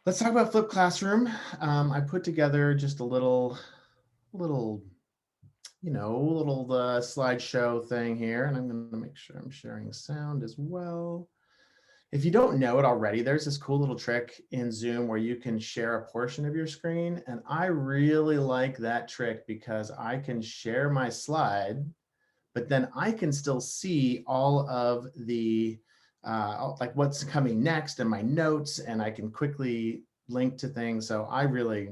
Let's talk about flipped classroom. I put together just a little, little slideshow thing here, and I'm going to make sure I'm sharing sound as well. If you don't know it already, there's this cool little trick in Zoom where you can share a portion of your screen, and I really like that trick because I can share my slide, but then I can still see all of the like what's coming next and my notes, and I can quickly link to things. So I really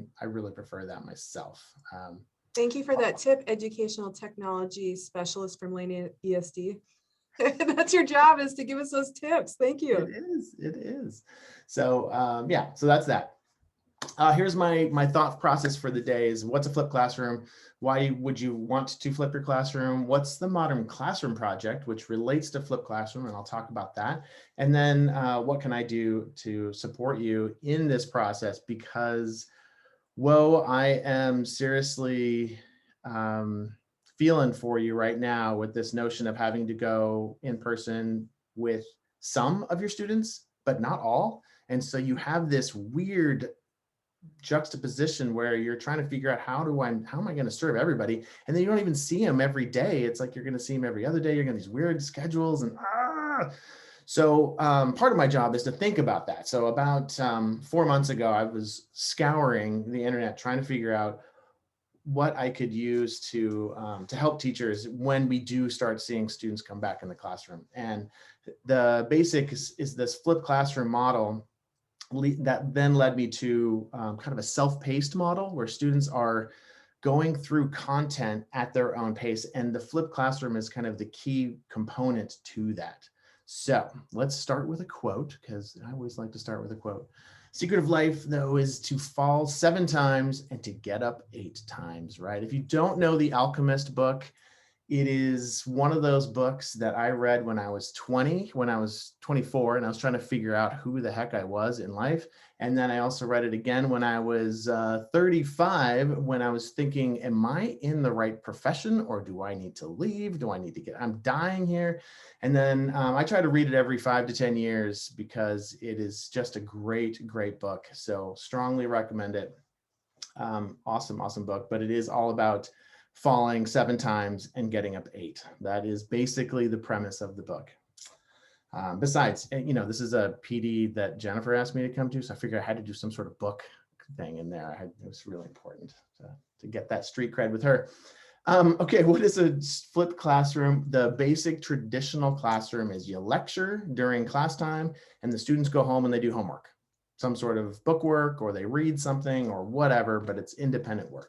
prefer that myself. Thank you for that tip, educational technology specialist from Lane ESD. That's your job, is to give us those tips. Thank It you. is, it is. So yeah, so that's that. Here's my thought process for the day is what's a flipped classroom? Why would you want to flip your classroom? What's the modern classroom project, which relates to flipped classroom? And I'll talk about that. And then what can I do to support you in this process? Because, whoa, I am seriously feeling for you right now with this notion of having to go in person with some of your students, but not all. And so you have this weird juxtaposition where you're trying to figure out how am I going to serve everybody, and then you don't even see them every day. It's like you're going to see them every other day. You're going to these weird schedules, and so part of my job is to think about that. So about 4 months ago, I was scouring the internet trying to figure out what I could use to help teachers when we do start seeing students come back in the classroom. And the basic is this flipped classroom model that then led me to kind of a self-paced model where students are going through content at their own pace. And the flipped classroom is kind of the key component to that. So let's start with a quote, because I always like to start with a quote. Secret of life, though, is to fall 7 times and to get up 8 times, right? If you don't know the Alchemist book, it is one of those books that I read when I was 20, when I was 24, and I was trying to figure out who the heck I was in life. And then I also read it again when I was 35, when I was thinking, am I in the right profession, or do I need to leave? Do I need to I'm dying here. And then I try to read it every 5 to 10 years because it is just a great, great book. So strongly recommend it. Awesome book, but it is all about falling 7 times and getting up 8. That is basically the premise of the book. Besides, this is a PD that Jennifer asked me to come to, so I figured I had to do some sort of book thing in there. It was really important to get that street cred with her. Okay, what is a flipped classroom? The basic traditional classroom is you lecture during class time, and the students go home and they do homework, some sort of book work, or they read something or whatever, but it's independent work.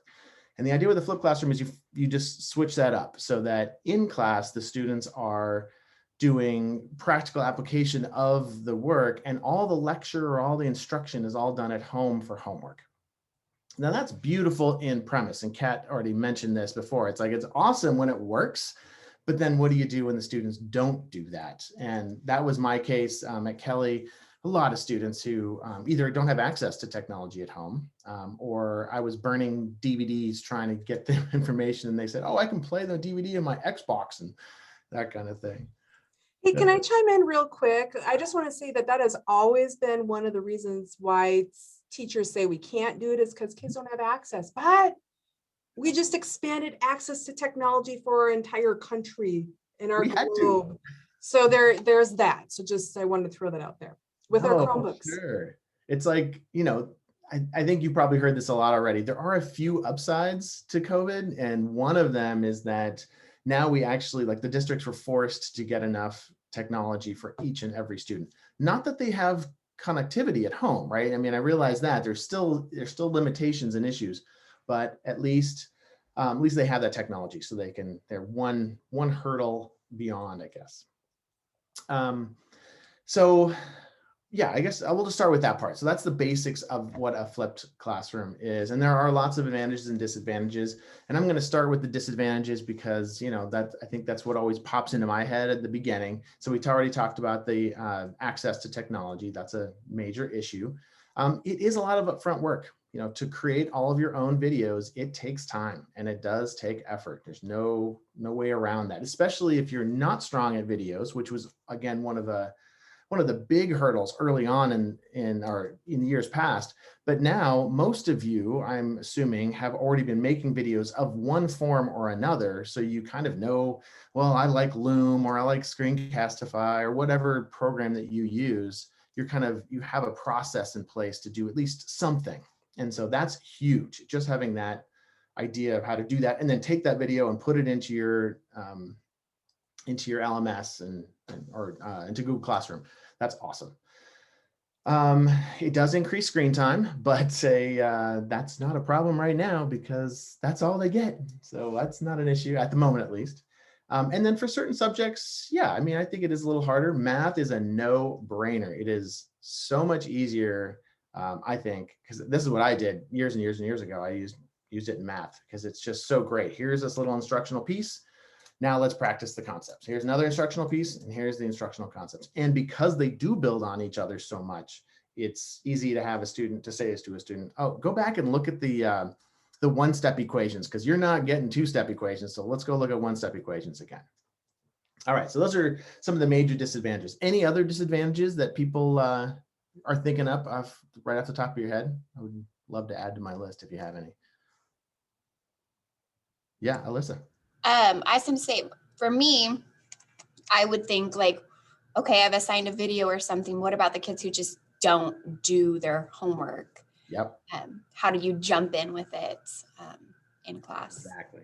And the idea with the flipped classroom is you just switch that up so that in class, the students are doing practical application of the work, and all the lecture or all the instruction is all done at home for homework. Now that's beautiful in premise, and Kat already mentioned this before. It's like, it's awesome when it works, but then what do you do when the students don't do that? And that was my case at Kelly. A lot of students who either don't have access to technology at home, or I was burning DVDs trying to get them information, and they said, oh, I can play the DVD in my Xbox and that kind of thing. Hey, can I chime in real quick? I just want to say that has always been one of the reasons why teachers say we can't do it, is because kids don't have access. But we just expanded access to technology for our entire country in our globe. So there's that. So just, I wanted to throw that out there with our Chromebooks. Sure. It's like, I think you probably heard this a lot already. There are a few upsides to COVID. And one of them is that now we actually, like, the districts were forced to get enough technology for each and every student. Not that they have connectivity at home, right? I mean, I realize that there's still limitations and issues, but at least they have that technology, so they're one hurdle beyond, I guess. So yeah, I guess I will just start with that part. So that's the basics of what a flipped classroom is. And there are lots of advantages and disadvantages. And I'm going to start with the disadvantages because, I think that's what always pops into my head at the beginning. So we already talked about the access to technology. That's a major issue. It is a lot of upfront work. To create all of your own videos, it takes time and it does take effort. There's no way around that, especially if you're not strong at videos, which was, again, one of one of the big hurdles early on in years past. But now most of you, I'm assuming, have already been making videos of one form or another. So you kind of know, well, I like Loom or I like Screencastify or whatever program that you use. You have a process in place to do at least something. And so that's huge, just having that idea of how to do that, and then take that video and put it into your LMS or into Google Classroom. That's awesome. It does increase screen time, but that's not a problem right now because that's all they get. So that's not an issue at the moment, at least. And then for certain subjects, yeah, I mean, I think it is a little harder. Math is a no-brainer. It is so much easier, I think, because this is what I did years and years and years ago. I used it in math because it's just so great. Here's this little instructional piece. Now let's practice the concepts. Here's another instructional piece, and here's the instructional concepts. And because they do build on each other so much, it's easy to have a student to say to a student, oh, go back and look at the one-step equations because you're not getting two-step equations. So let's go look at one-step equations again. All right, so those are some of the major disadvantages. Any other disadvantages that people are thinking up right off the top of your head? I would love to add to my list if you have any. Yeah, Alyssa. I some say for me, I would think like, okay, I've assigned a video or something. What about the kids who just don't do their homework? Yep. How do you jump in with it in class? Exactly.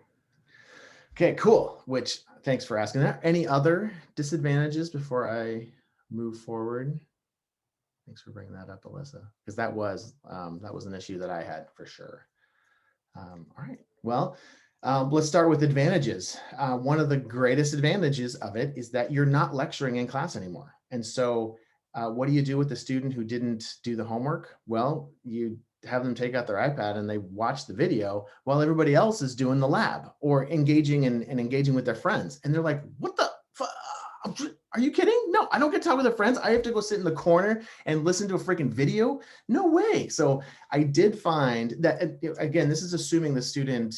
Okay, cool. Which, thanks for asking that. Any other disadvantages before I move forward? Thanks for bringing that up, Alyssa, because that was an issue that I had for sure. All right. Well, let's start with advantages. One of the greatest advantages of it is that you're not lecturing in class anymore. And so what do you do with the student who didn't do the homework? Well, you have them take out their iPad and they watch the video while everybody else is doing the lab or engaging and engaging with their friends. And they're like, what the are you kidding? No, I don't get to talk with their friends. I have to go sit in the corner and listen to a freaking video. No way. So I did find that, again, this is assuming the student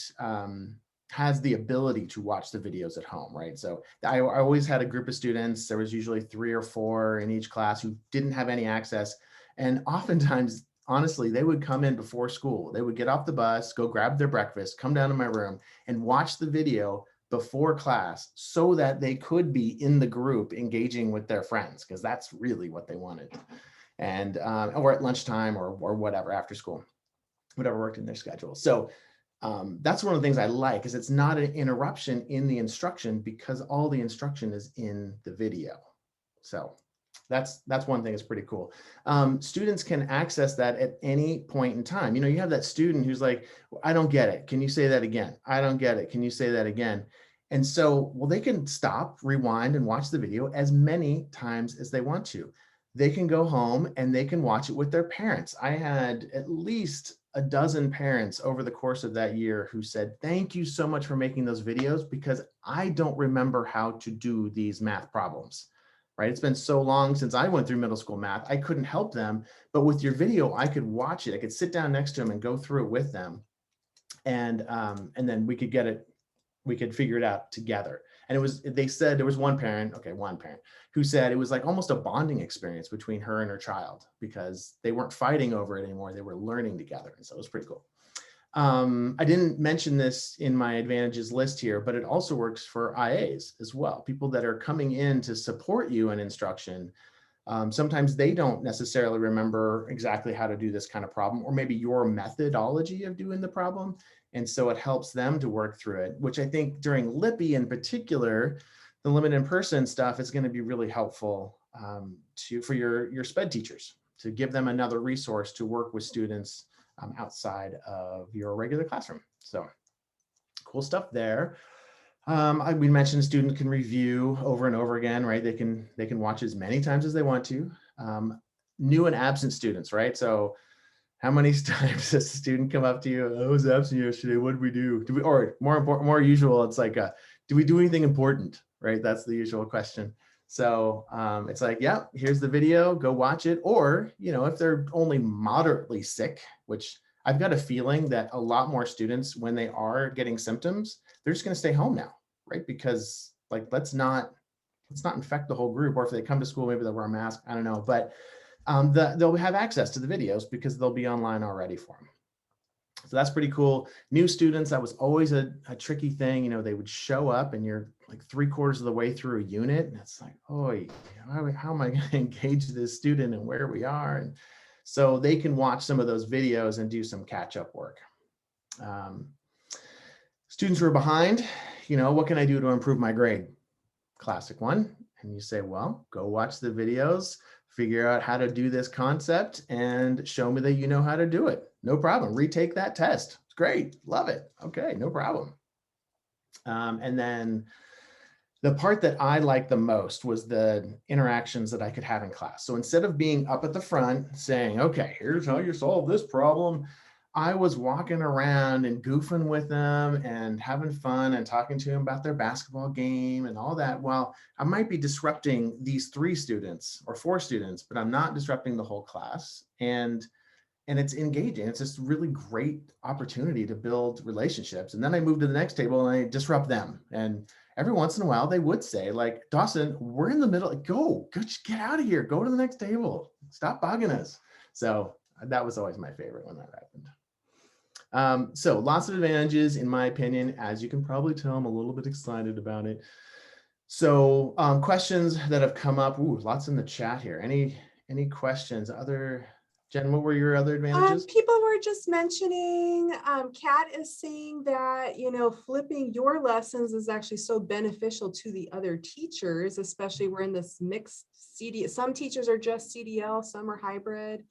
has the ability to watch the videos at home, right? So I always had a group of students. There was usually 3 or 4 in each class who didn't have any access. And oftentimes, honestly, they would come in before school. They would get off the bus, go grab their breakfast, come down to my room and watch the video before class so that they could be in the group engaging with their friends, because that's really what they wanted. And or at lunchtime or whatever, after school, whatever worked in their schedule. So that's one of the things I like, is it's not an interruption in the instruction because all the instruction is in the video. So that's one thing that's pretty cool. Students can access that at any point in time. You know, you have that student who's like, I don't get it. Can you say that again? I don't get it. Can you say that again? And so, well, they can stop, rewind, and watch the video as many times as they want to. They can go home and they can watch it with their parents. I had at least a dozen parents over the course of that year who said, thank you so much for making those videos because I don't remember how to do these math problems. Right? It's been so long since I went through middle school math. I couldn't help them, but with your video, I could watch it. I could sit down next to them and go through it with them. And then we could get it, we could figure it out together. And they said there was one parent who said it was like almost a bonding experience between her and her child because they weren't fighting over it anymore. They were learning together. And so it was pretty cool. I didn't mention this in my advantages list here, but it also works for IAs as well. People that are coming in to support you in instruction. Sometimes they don't necessarily remember exactly how to do this kind of problem, or maybe your methodology of doing the problem. And so it helps them to work through it, which I think during LIPI in particular, the limited in-person stuff is going to be really helpful for your SPED teachers, to give them another resource to work with students outside of your regular classroom. So cool stuff there. We mentioned a student can review over and over again, right? They can watch as many times as they want to. New and absent students, right? So how many times does a student come up to you? I was absent yesterday. What did we do? Or more important, more usual, it's like, do we do anything important, right? That's the usual question. So it's like, yeah, here's the video, go watch it. Or, you know, if they're only moderately sick, which I've got a feeling that a lot more students, when they are getting symptoms, they're just going to stay home now, right? Because like, let's not let's not infect the whole group. Or if they come to school, maybe they'll wear a mask. I don't know, but they'll have access to the videos because they'll be online already for them. So that's pretty cool. New students, that was always a tricky thing. You know, they would show up and you're like 3/4 of the way through a unit. And it's like, oh, how am I going to engage this student and where we are? And so they can watch some of those videos and do some catch-up work. Students who are behind, you know, what can I do to improve my grade? Classic one. And you say, well, go watch the videos, figure out how to do this concept and show me that you know how to do it. No problem. Retake that test. It's great. Love it. Okay, no problem. And then the part that I liked the most was the interactions that I could have in class. So instead of being up at the front saying, okay, here's how you solve this problem, I was walking around and goofing with them and having fun and talking to them about their basketball game and all that. While I might be disrupting these 3 students or 4 students, but I'm not disrupting the whole class. And it's engaging. It's just a really great opportunity to build relationships. And then I move to the next table and I disrupt them. And every once in a while they would say, like, Dawson, we're in the middle. Go get out of here. Go to the next table. Stop bugging us. So that was always my favorite when that happened. So lots of advantages, in my opinion. As you can probably tell, I'm a little bit excited about it. So questions that have come up. Ooh, lots in the chat here. Any questions? Jen, what were your other advantages? People were just mentioning, Kat is saying that, you know, flipping your lessons is actually so beneficial to the other teachers, especially we're in this mixed CD. Some teachers are just CDL, some are hybrid.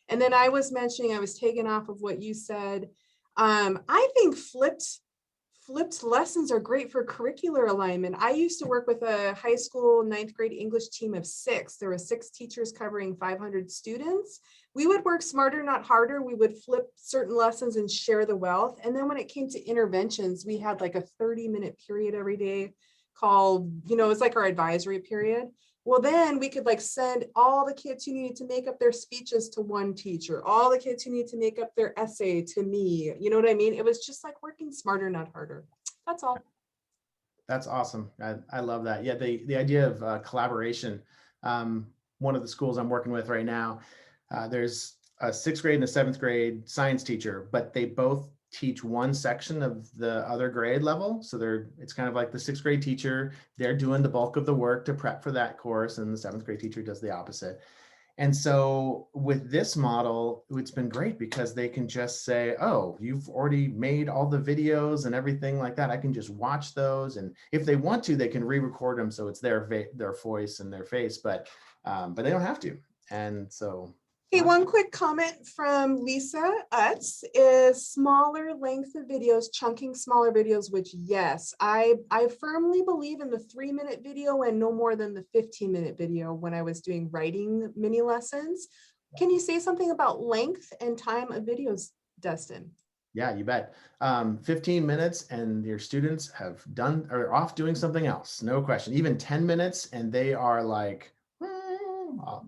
And then I was mentioning, I was taken off of what you said. I think flipped lessons are great for curricular alignment. I used to work with a high school 9th grade English team of 6. There were 6 teachers covering 500 students. We would work smarter, not harder. We would flip certain lessons and share the wealth. And then when it came to interventions, we had like a 30-minute period every day called, you know, it's like our advisory period. Well, then we could like send all the kids who needed to make up their speeches to one teacher, all the kids who need to make up their essay to me. You know what I mean? It was just like working smarter, not harder. That's all. That's awesome. I love that. Yeah, the idea of collaboration. One of the schools I'm working with right now, there's a 6th grade and a 7th grade science teacher, but they both teach one section of the other grade level. So it's kind of like the 6th grade teacher, they're doing the bulk of the work to prep for that course, and the 7th grade teacher does the opposite. And so with this model, it's been great because they can just say, oh, you've already made all the videos and everything like that. I can just watch those. And if they want to, they can re-record them. So it's their voice and their face, but they don't have to. And so. Hey, one quick comment from Lisa Utz is smaller length of videos, chunking smaller videos, which yes, I firmly believe in the 3-minute video and no more than the 15-minute video when I was doing writing mini lessons. Can you say something about length and time of videos, Dustin? Yeah, you bet. 15 minutes and your students are off doing something else. No question. Even 10 minutes and they are like,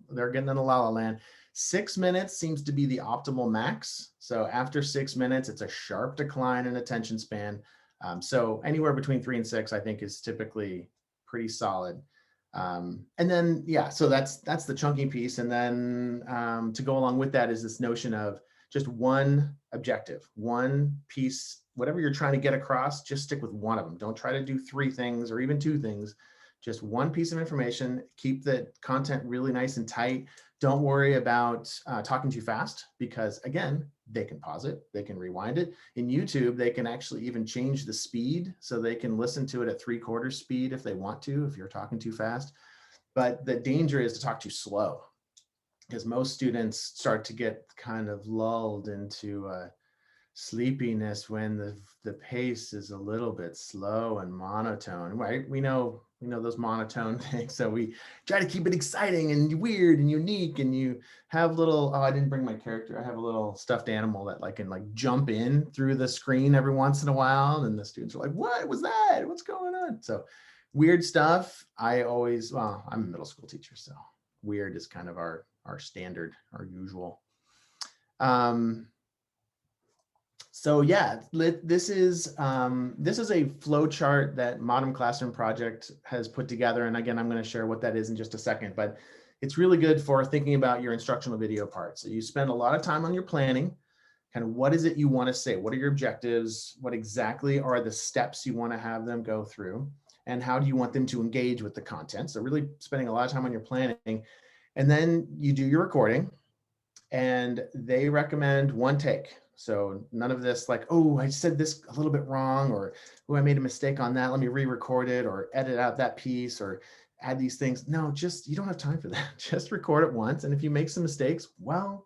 they're getting in a la la land. 6 minutes seems to be the optimal max. So after 6 minutes, it's a sharp decline in attention span. So anywhere between 3 and 6, I think, is typically pretty solid. And then, yeah, so that's the chunking piece. And then to go along with that is this notion of just one objective, one piece, whatever you're trying to get across, just stick with one of them. Don't try to do 3 things or even 2 things. Just one piece of information. Keep the content really nice and tight. Don't worry about talking too fast because, again, they can pause it, they can rewind it. In YouTube, they can actually even change the speed so they can listen to it at 3/4 speed if they want to, if you're talking too fast. But the danger is to talk too slow because most students start to get kind of lulled into sleepiness when the pace is a little bit slow and monotone, right? We know those monotone things. So we try to keep it exciting and weird and unique. And you have little, oh, I didn't bring my character. I have a little stuffed animal that can jump in through the screen every once in a while. And the students are like, what was that? What's going on? So weird stuff. I'm a middle school teacher. So weird is kind of our standard, our usual. So yeah, this is a flow chart that Modern Classroom Project has put together. And again, I'm going to share what that is in just a second, but it's really good for thinking about your instructional video part. So you spend a lot of time on your planning, kind of what is it you want to say? What are your objectives? What exactly are the steps you want to have them go through? And how do you want them to engage with the content? So really spending a lot of time on your planning. And then you do your recording, and they recommend one take. So none of this like, oh, I said this a little bit wrong, or oh, I made a mistake on that. Let me re-record it or edit out that piece or add these things. No, just, you don't have time for that. Just record it once. And if you make some mistakes, well,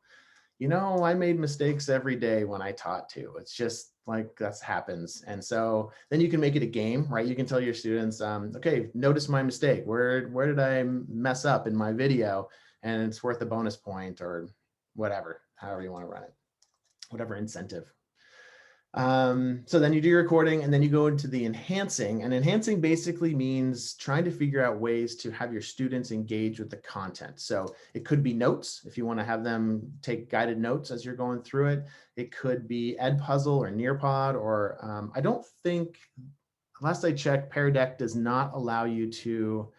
you know, I made mistakes every day when I taught too. It's just like that happens. And so then you can make it a game, right? You can tell your students, okay, notice my mistake. Where did I mess up in my video? And it's worth a bonus point or whatever, however you want to run it, whatever incentive. So then you do your recording, and then you go into the enhancing, and enhancing basically means trying to figure out ways to have your students engage with the content. So it could be notes if you want to have them take guided notes as you're going through it. It could be Edpuzzle or Nearpod, or I don't think, last I checked, Pear Deck does not allow you to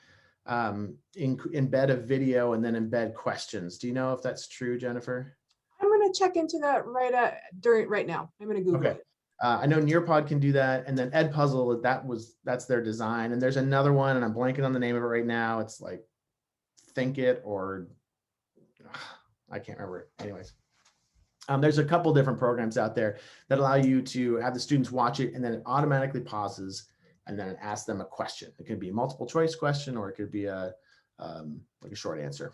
embed a video and then embed questions. Do you know if that's true, Jennifer? I'm going to check into that right now. I'm going to Google it. I know Nearpod can do that, and then Edpuzzle, that's their design. And there's another one, and I'm blanking on the name of it right now. It's like Think It, or I can't remember. Anyways, there's a couple different programs out there that allow you to have the students watch it, and then it automatically pauses, and then it asks them a question. It could be a multiple choice question, or it could be like a short answer.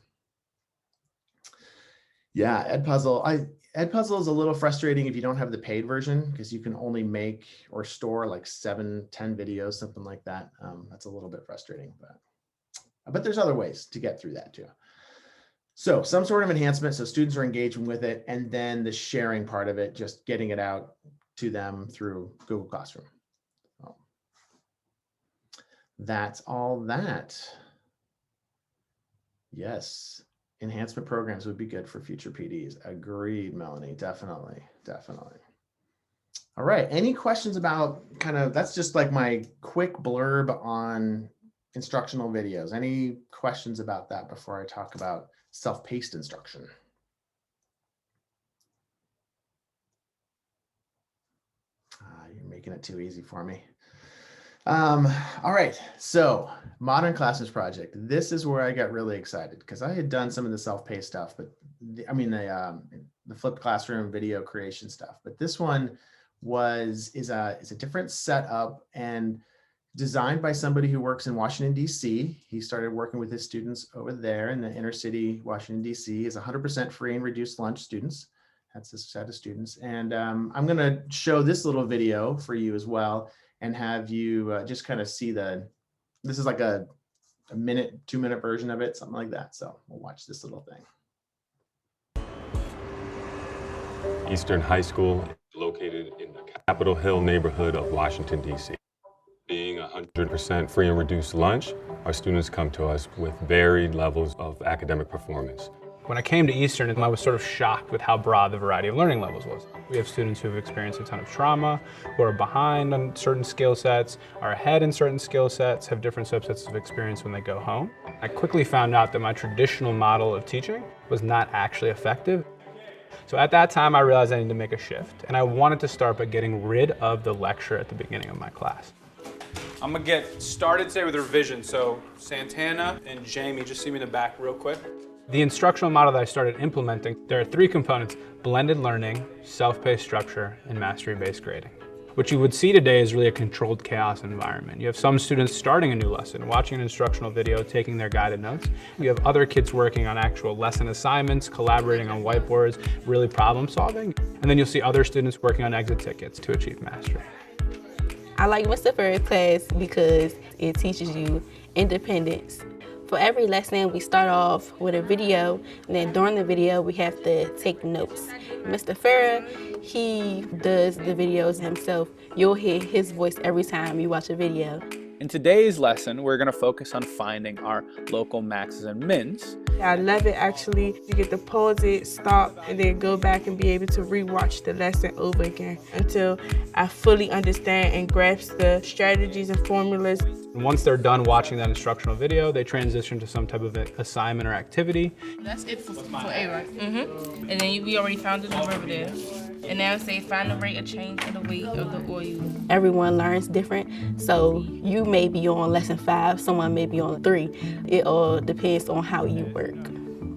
Yeah, Edpuzzle is a little frustrating if you don't have the paid version, because you can only make or store like 7-10 videos, something like that. That's a little bit frustrating, but there's other ways to get through that too. So some sort of enhancement, so students are engaging with it, and then the sharing part of it, just getting it out to them through Google Classroom. So that's all that. Yes. Enhancement programs would be good for future PDs. Agreed, Melanie. Definitely. All right. Any questions about that's just like my quick blurb on instructional videos. Any questions about that before I talk about self-paced instruction? You're making it too easy for me. All right, so Modern Classrooms Project. This is where I got really excited, because I had done some of the self-paced stuff, but the flipped classroom video creation stuff. But this one is a different setup and designed by somebody who works in Washington, D.C. He started working with his students over there in the inner city, Washington, D.C. Is 100% free and reduced lunch students. That's a set of students. And I'm going to show this little video for you as well, and have you just kind of see this is like a 2-minute version of it, something like that. So we'll watch this little thing. Eastern High School is located in the Capitol Hill neighborhood of Washington, D.C. Being 100% free and reduced lunch, our students come to us with varied levels of academic performance. When I came to Eastern, I was sort of shocked with how broad the variety of learning levels was. We have students who have experienced a ton of trauma, who are behind on certain skill sets, are ahead in certain skill sets, have different subsets of experience when they go home. I quickly found out that my traditional model of teaching was not actually effective. So at that time, I realized I needed to make a shift, and I wanted to start by getting rid of the lecture at the beginning of my class. I'm gonna get started today with a revision. So Santana and Jamie, just see me in the back real quick. The instructional model that I started implementing, there are 3 components: blended learning, self-paced structure, and mastery-based grading. What you would see today is really a controlled chaos environment. You have some students starting a new lesson, watching an instructional video, taking their guided notes. You have other kids working on actual lesson assignments, collaborating on whiteboards, really problem solving. And then you'll see other students working on exit tickets to achieve mastery. I like Mr. Furr's class because it teaches you independence. For every lesson, we start off with a video, and then during the video, we have to take notes. Mr. Furr, he does the videos himself. You'll hear his voice every time you watch a video. In today's lesson, we're going to focus on finding our local maxes and mins. I love it actually. You get to pause it, stop, and then go back and be able to rewatch the lesson over again until I fully understand and grasp the strategies and formulas. And once they're done watching that instructional video, they transition to some type of assignment or activity. That's it for A, right? Mm-hmm. And then we already found the derivative. And now say find the rate of change of the weight of the oil. Everyone learns different, so you may be on lesson 5, someone may be on 3. It all depends on how you work.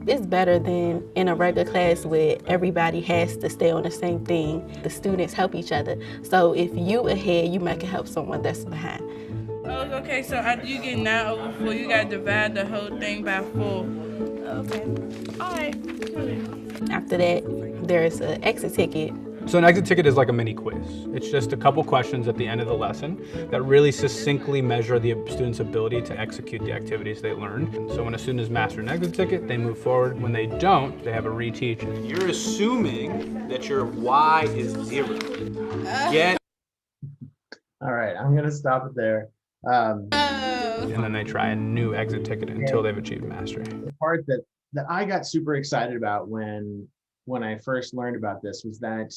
It's better than in a regular class where everybody has to stay on the same thing. The students help each other. So if you ahead, you might can help someone that's behind. Oh, okay, so after you get 9 over 4, you gotta divide the whole thing by 4. Okay, all right. After that, there's an exit ticket. So an exit ticket is like a mini quiz. It's just a couple questions at the end of the lesson that really succinctly measure the student's ability to execute the activities they learned. So when a student has mastered an exit ticket, they move forward. When they don't, they have a reteach. You're assuming that your Y is 0. Get. All right, I'm gonna stop it there. And then they try a new exit ticket until they've achieved mastery. The part that I got super excited about when I first learned about this was that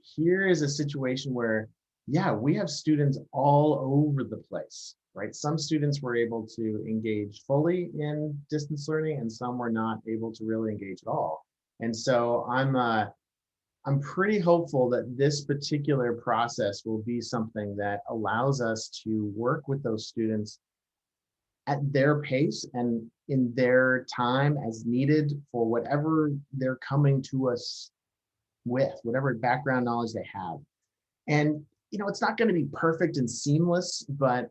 here is a situation where, yeah, we have students all over the place, right? Some students were able to engage fully in distance learning and some were not able to really engage at all. And so I'm pretty hopeful that this particular process will be something that allows us to work with those students at their pace and in their time as needed for whatever they're coming to us with, whatever background knowledge they have. And, you know, it's not going to be perfect and seamless, but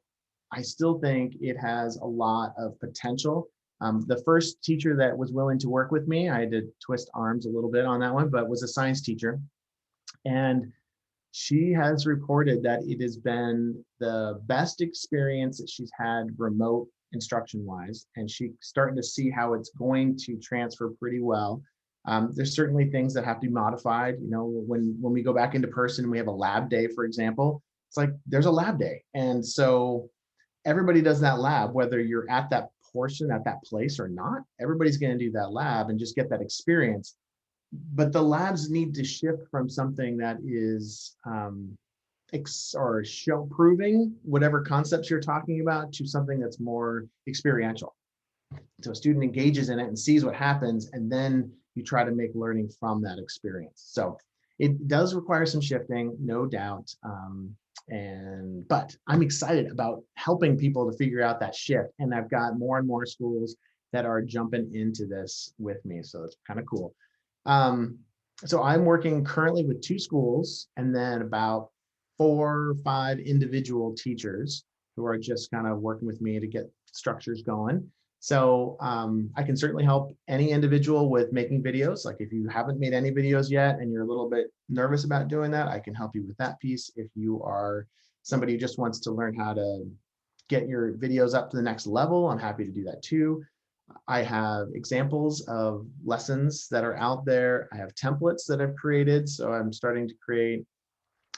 I still think it has a lot of potential. The first teacher that was willing to work with me, I had to twist arms a little bit on that one, but was a science teacher. And she has reported that it has been the best experience that she's had remote instruction wise, and she's starting to see how it's going to transfer pretty well. There's certainly things that have to be modified. You know, when we go back into person and we have a lab day, for example, it's like there's a lab day. And so everybody does that lab, whether you're at that portion, at that place or not, everybody's going to do that lab and just get that experience. But the labs need to shift from something that is or show proving whatever concepts you're talking about to something that's more experiential. So a student engages in it and sees what happens, and then you try to make learning from that experience. So it does require some shifting, no doubt. But I'm excited about helping people to figure out that shift. And I've got more and more schools that are jumping into this with me. So it's kind of cool. So I'm working currently with 2 schools and then about 4 or 5 individual teachers who are just kind of working with me to get structures going. So I can certainly help any individual with making videos. Like if you haven't made any videos yet and you're a little bit nervous about doing that, I can help you with that piece. If you are somebody who just wants to learn how to get your videos up to the next level, I'm happy to do that too. I have examples of lessons that are out there. I have templates that I've created. So I'm starting to create,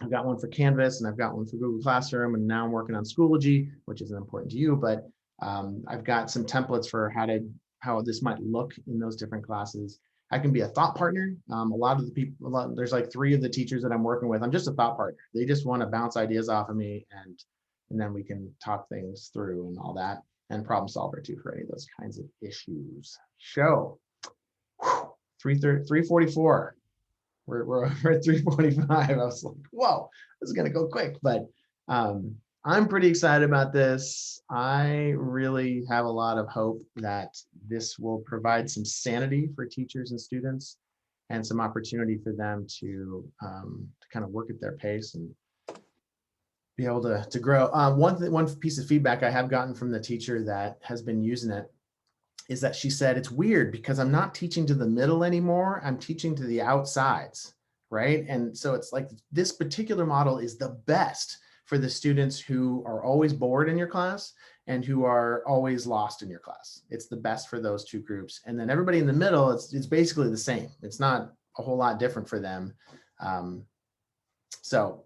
I've got one for Canvas and I've got one for Google Classroom, and now I'm working on Schoology, which isn't important to you, but I've got some templates for how this might look in those different classes. I can be a thought partner. A lot of the people, there's like 3 of the teachers that I'm working with. I'm just a thought partner. They just want to bounce ideas off of me, and then we can talk things through and all that, and problem solver too for any of those kinds of issues. Show 344. We're at 345. I was like, whoa, this is gonna go quick, but I'm pretty excited about this. I really have a lot of hope that this will provide some sanity for teachers and students and some opportunity for them to kind of work at their pace and be able to grow. One piece of feedback I have gotten from the teacher that has been using it is that she said, it's weird because I'm not teaching to the middle anymore. I'm teaching to the outsides, right? And so it's like this particular model is the best for the students who are always bored in your class and who are always lost in your class. It's the best for those 2 groups. And then everybody in the middle, it's basically the same. It's not a whole lot different for them. So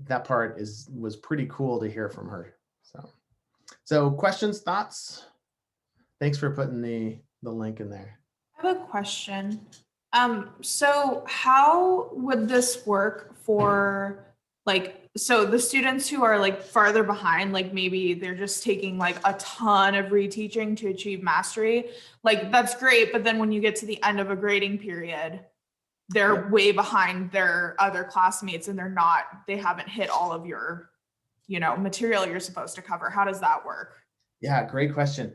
that part was pretty cool to hear from her. So So questions, thoughts? Thanks for putting the link in there. I have a question. So how would this work for so the students who are like farther behind, like maybe they're just taking like a ton of reteaching to achieve mastery. Like that's great, but then when you get to the end of a grading period, they're way behind their other classmates and they haven't hit all of your, material you're supposed to cover. How does that work? Yeah, great question.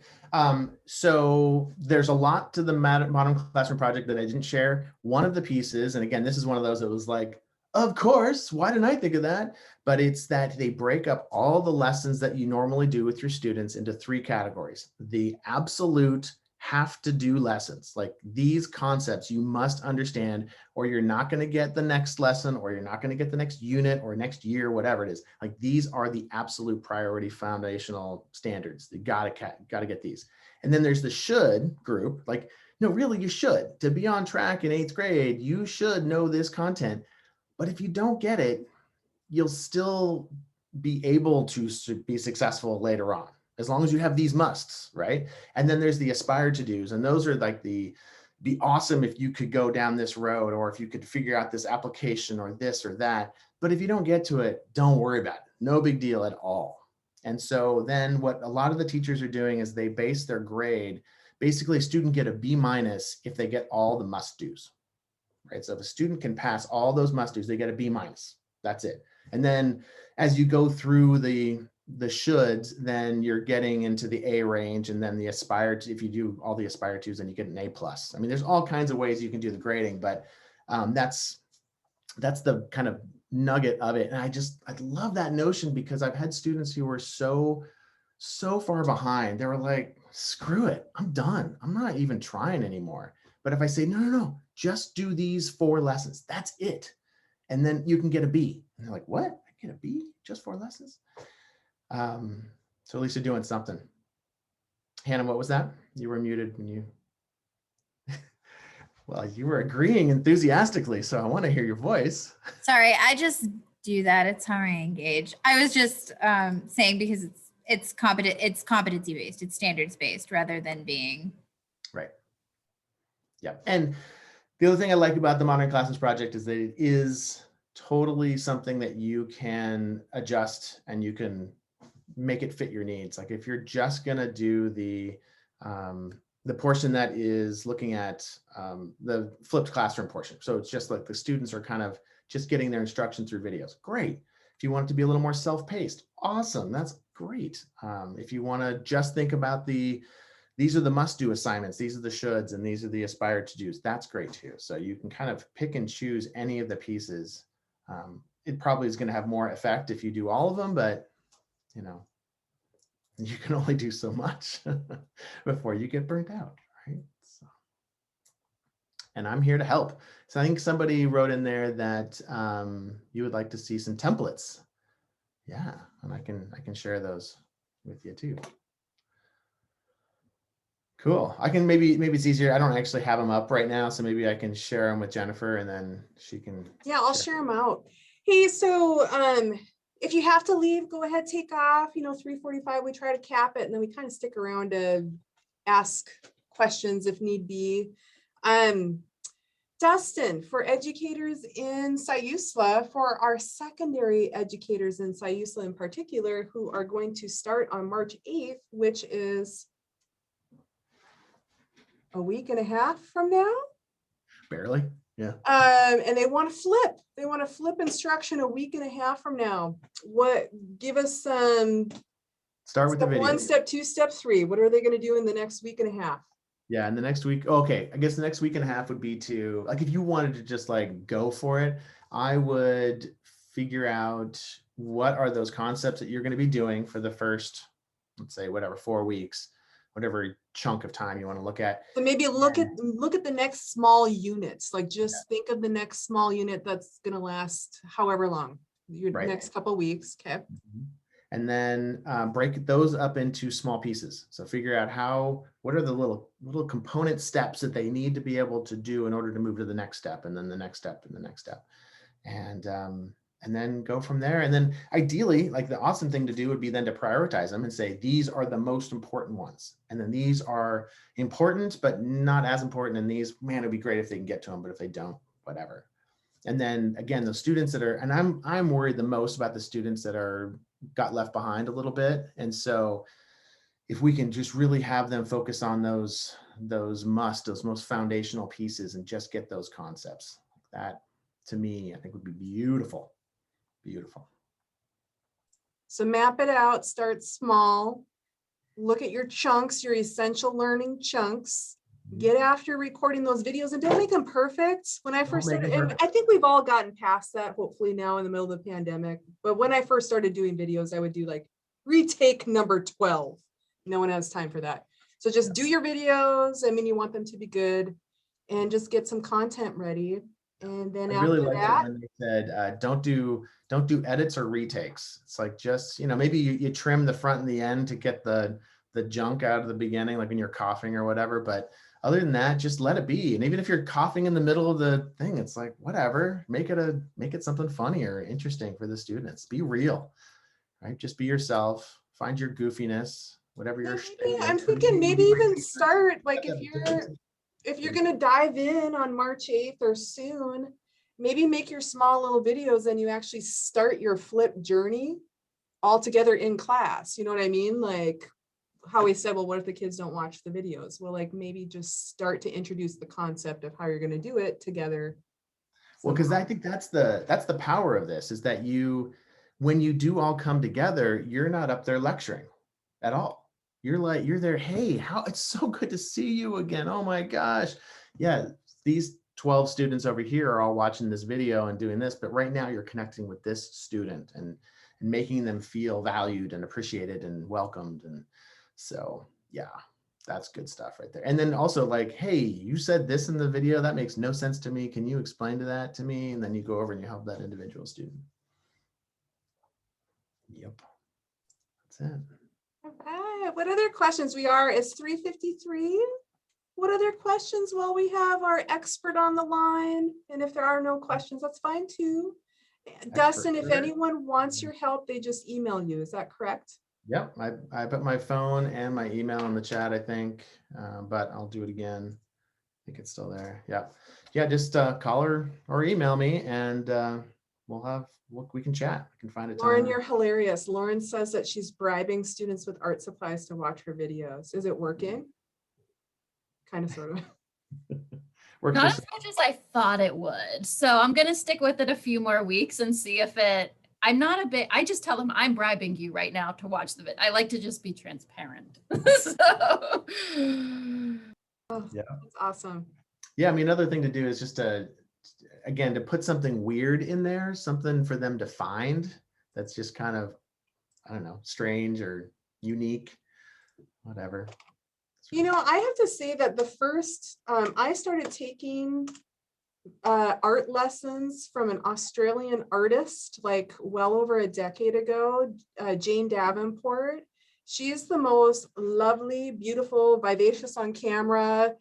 So there's a lot to the Modern Classroom project that I didn't share. One of the pieces, and again, this is one of those that was like, of course, why didn't I think of that? But it's that they break up all the lessons that you normally do with your students into 3 categories. The absolute have to do lessons, like these concepts you must understand, or you're not going to get the next lesson, or you're not going to get the next unit or next year, whatever it is. Like these are the absolute priority foundational standards. You gotta get these. And then there's the should group, like, no, really, you should. To be on track in 8th grade, you should know this content. But if you don't get it, you'll still be able to be successful later on, as long as you have these musts, right? And then there's the aspire to do's, and those are like be awesome if you could go down this road, or if you could figure out this application or this or that. But if you don't get to it, don't worry about it. No big deal at all. And so then what a lot of the teachers are doing is they base their grade, basically a student get a B- if they get all the must do's, right? So if a student can pass all those must do's, they get a B-. That's it. And then as you go through the shoulds, then you're getting into the A range, and then the aspire to, if you do all the aspire to's, then you get an A+. I mean, there's all kinds of ways you can do the grading, but that's the kind of nugget of it. And I love that notion, because I've had students who were so far behind. They were like, screw it, I'm done. I'm not even trying anymore. But if I say, no, just do these 4 lessons, that's it. And then you can get a B. And they're like, what? I get a B? Just 4 lessons? So at least you're doing something. Hannah, what was that? You were muted when you, well, you were agreeing enthusiastically, so I want to hear your voice. Sorry, I just do that. It's how I engage. I was just saying, because it's competency based, it's standards based, rather than being. Right. Yeah. And the other thing I like about the Modern Classrooms project is that it is totally something that you can adjust, and you can make it fit your needs. Like if you're just gonna do the portion that is looking at the flipped classroom portion, so it's just like the students are kind of just getting their instruction through videos, great. If you want it to be a little more self-paced, awesome, that's great. If you want to just think about these are the must-do assignments, these are the shoulds, and these are the aspire to-dos, that's great too. So you can kind of pick and choose any of the pieces. It probably is going to have more effect if you do all of them, but you can only do so much before you get burnt out, right? So, and I'm here to help. So I think somebody wrote in there that you would like to see some templates. Yeah, and I can share those with you too. Cool. I can maybe it's easier. I don't actually have them up right now, so maybe I can share them with Jennifer, and then she can. Yeah, I'll share them out. Hey, so if you have to leave, go ahead, take off. 3:45, we try to cap it, and then we kind of stick around to ask questions if need be. Dustin, for educators in Siuslaw, for our secondary educators in Siuslaw in particular, who are going to start on March 8th, which is a week and a half from now. Barely, yeah. And they want to flip. They want to flip instruction a week and a half from now. Give us some. Start with the video. 1 step, 2 step, 3. What are they going to do in the next week and a half? Yeah, in the next week. Okay, I guess the next week and a half would be to, like, if you wanted to just like go for it, I would figure out what are those concepts that you're going to be doing for the first, let's say, whatever, 4 weeks. Whatever chunk of time you want to look at. So maybe look at the next small units. Like just think of the next small unit that's going to last however long, your next couple of weeks. Okay. Mm-hmm. And then break those up into small pieces. So figure out what are the little component steps that they need to be able to do in order to move to the next step, and then the next step, and the next step. And and then go from there. And then ideally, like the awesome thing to do would be then to prioritize them and say, these are the most important ones. And then these are important, but not as important. And these, man, it'd be great if they can get to them, but if they don't, whatever. And then again, the students that are, and I'm worried the most about the students that got left behind a little bit. And so if we can just really have them focus on those most foundational pieces and just get those concepts, that to me, I think would be beautiful. Beautiful. So map it out, start small, look at your chunks, your essential learning chunks, get after recording those videos, and don't make them perfect. When I first started, and I think we've all gotten past that, hopefully now in the middle of the pandemic, but when I first started doing videos, I would do like retake number 12. No one has time for that. So just do your videos. I mean, you want them to be good, and just get some content ready. And then I really after liked that, it when they said, don't do edits or retakes. It's like, just, maybe you trim the front and the end to get the junk out of the beginning, like when you're coughing or whatever. But other than that, just let it be. And even if you're coughing in the middle of the thing, it's like, whatever, make it something funny or interesting for the students. Be real, right? Just be yourself, find your goofiness, whatever your I'm thinking maybe even start, like if you're going to dive in on March 8th or soon, maybe make your small little videos and you actually start your flip journey all together in class. You know what I mean? Like how we said, well, what if the kids don't watch the videos? Well, like maybe just start to introduce the concept of how you're going to do it together. Well, because I think that's the power of this, is that when you do all come together, you're not up there lecturing at all. You're there, hey, it's so good to see you again. Oh my gosh. Yeah, these 12 students over here are all watching this video and doing this, but right now you're connecting with this student and making them feel valued and appreciated and welcomed. And so, yeah, that's good stuff right there. And then also like, hey, you said this in the video, that makes no sense to me. Can you explain that to me? And then you go over and you help that individual student. Yep, that's it. Okay, what other questions? It's 3:53. What other questions? Well, we have our expert on the line. And if there are no questions, that's fine too. Dustin, if anyone wants your help, they just email you. Is that correct? Yep, I put my phone and my email in the chat, I think, but I'll do it again. I think it's still there. Yeah, just call or email me, and we can chat. We can find a time. Lauren, you're hilarious. Lauren says that she's bribing students with art supplies to watch her videos. Is it working? Kind of, sort of. Not as much as I thought it would. So I'm going to stick with it a few more weeks and see if I just tell them I'm bribing you right now to watch the video. I like to just be transparent. So. Yeah. That's awesome. Yeah, I mean, another thing to do is just to put something weird in there, something for them to find that's just kind of, I don't know, strange or unique, whatever. I have to say that the first, I started taking art lessons from an Australian artist, like well over a decade ago, Jane Davenport. She is the most lovely, beautiful, vivacious on camera,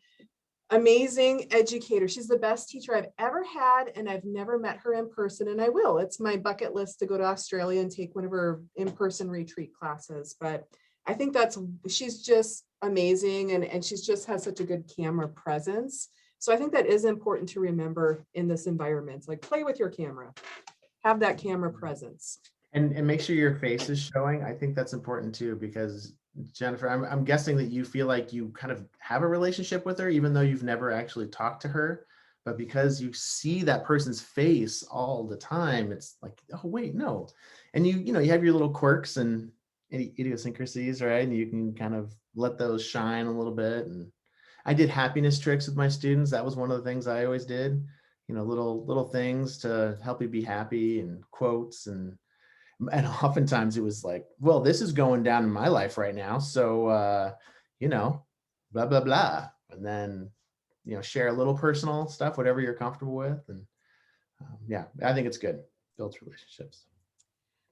amazing educator. She's the best teacher I've ever had, and I've never met her in person, and I will. It's my bucket list to go to Australia and take one of her in-person retreat classes. But I think she's just amazing, and she's just has such a good camera presence. So I think that is important to remember in this environment. Like, play with your camera, have that camera presence. And make sure your face is showing. I think that's important too, because Jennifer, I'm guessing that you feel like you kind of have a relationship with her, even though you've never actually talked to her. But because you see that person's face all the time, it's like, oh wait, no. And you have your little quirks and idiosyncrasies, right? And you can kind of let those shine a little bit. And I did happiness tricks with my students. That was one of the things I always did, little things to help you be happy, and quotes. And oftentimes it was like, well, this is going down in my life right now. So, blah, blah, blah. And then, share a little personal stuff, whatever you're comfortable with. And yeah, I think it's good. Builds relationships.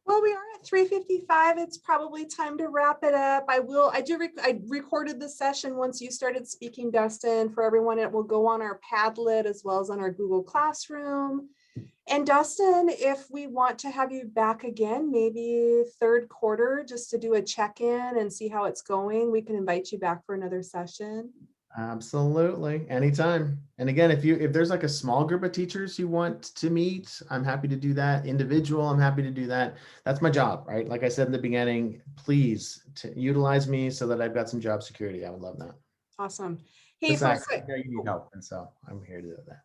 Well, we are at 3:55. It's probably time to wrap it up. I recorded the session once you started speaking, Dustin, for everyone. It will go on our Padlet as well as on our Google Classroom. And Dustin, if we want to have you back again, maybe third quarter, just to do a check-in and see how it's going, we can invite you back for another session. Absolutely, anytime. And again, if there's like a small group of teachers you want to meet, I'm happy to do that. Individual, I'm happy to do that. That's my job, right? Like I said in the beginning, please utilize me so that I've got some job security. I would love that. Awesome. Hey, Besides, I know you need help, and so I'm here to do that.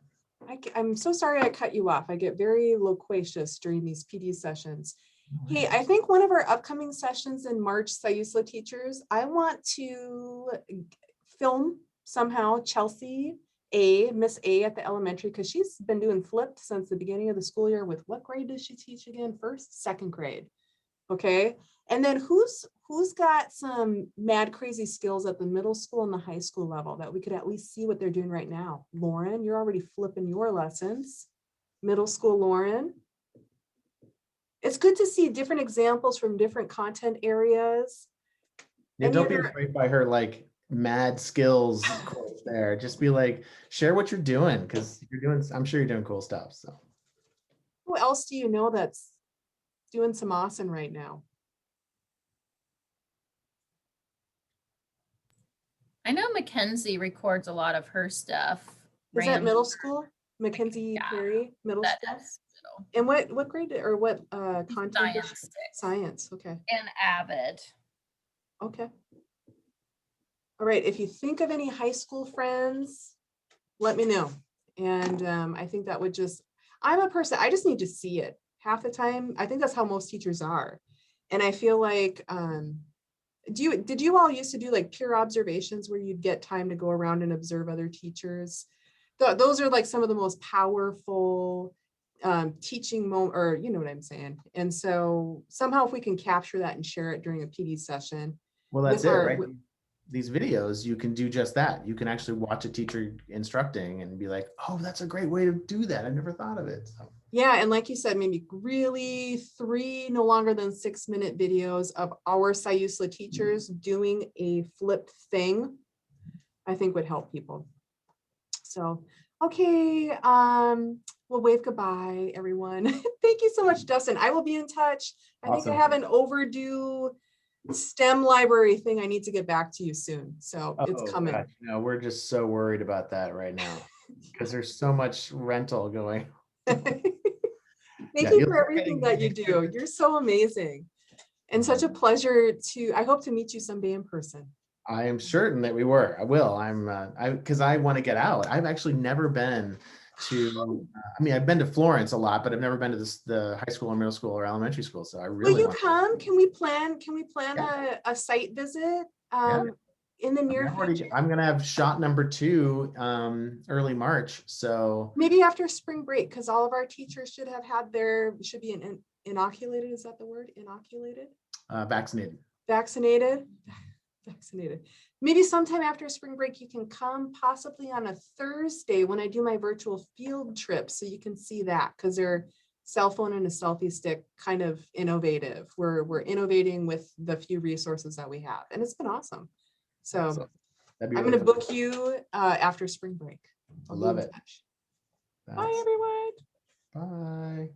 I'm so sorry I cut you off. I get very loquacious during these PD sessions. Hey, I think one of our upcoming sessions in March, Siuslaw teachers, I want to film somehow Chelsea Miss A at the elementary, because she's been doing flipped since the beginning of the school year. With what grade does she teach again? First, second grade. Okay. And then who's got some mad crazy skills at the middle school and the high school level that we could at least see what they're doing right now? Lauren, you're already flipping your lessons. Middle school, Lauren. It's good to see different examples from different content areas. Yeah, don't be afraid by her like mad skills quotes there. Just be like, share what you're doing, because I'm sure you're doing cool stuff. So who else do you know that's doing some awesome right now? I know Mackenzie records a lot of her stuff. Is that middle school? Mackenzie Perry, middle school? And what grade or what content? Science, okay. And Avid. Okay. All right, if you think of any high school friends, let me know. And I think that would I'm a person, I just need to see it. Half the time, I think that's how most teachers are. And I feel like, did you all used to do like peer observations where you'd get time to go around and observe other teachers? Those are like some of the most powerful teaching moment, or you know what I'm saying. And so somehow if we can capture that and share it during a PD session. Well, that's it, right? These videos, you can do just that. You can actually watch a teacher instructing and be like, oh, that's a great way to do that. I never thought of it. So. Yeah, and like you said, maybe really 3 no longer than 6-minute videos of our Siuslaw teachers doing a flipped thing, I think would help people. So, okay, we'll wave goodbye, everyone. Thank you so much, Dustin. I will be in touch. I think I have an overdue STEM library thing I need to get back to you soon. So it's coming. Gosh, no, we're just so worried about that right now because there's so much rental going. Thank you for everything that you do. You're so amazing. And such a pleasure I hope to meet you someday in person. I am certain that we were. I will. Because I want to get out. I've actually never been to, I've been to Florence a lot, but I've never been to the high school or middle school or elementary school. So I really will you come? Can we plan a site visit in the near future? I'm going to have shot number 2 early March. So maybe after spring break, because all of our teachers should be inoculated. Is that the word? Inoculated? Vaccinated. Vaccinated. Maybe sometime after spring break, you can come possibly on a Thursday when I do my virtual field trip, so you can see that, because they're cell phone and a selfie stick kind of innovative. We're innovating with the few resources that we have, and it's been awesome. So I'm going to book you after spring break. I love it. Bye, everyone. Bye.